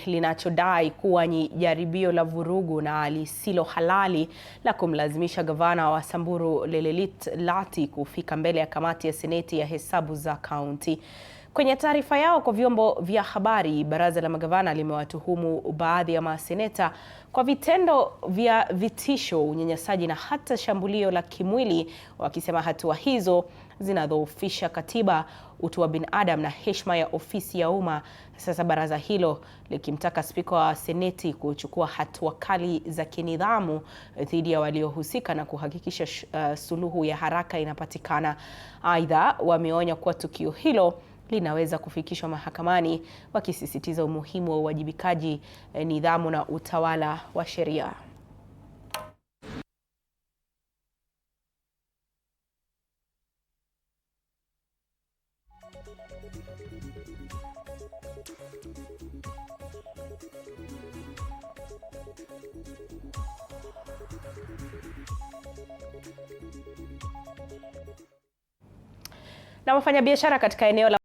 Linachodai kuwa ni jaribio la vurugu na lisilo halali la kumlazimisha gavana wa Samburu Lelelit Lati kufika mbele ya kamati ya seneti ya hesabu za kaunti. Kwenye taarifa yao kwa vyombo vya habari, baraza la magavana limewatuhumu baadhi ya maseneta kwa vitendo vya vitisho, unyanyasaji na hata shambulio la kimwili, wakisema hatua hizo zinadhoofisha katiba, utu wa binadamu na heshima ya ofisi ya umma. Sasa baraza hilo likimtaka spika wa seneti kuchukua hatua kali za kinidhamu dhidi ya waliohusika na kuhakikisha suluhu ya haraka inapatikana. Aidha, wameonya kuwa tukio hilo linaweza kufikishwa mahakamani, wakisisitiza umuhimu wa uwajibikaji, nidhamu na utawala wa sheria. Na wafanyabiashara katika eneo la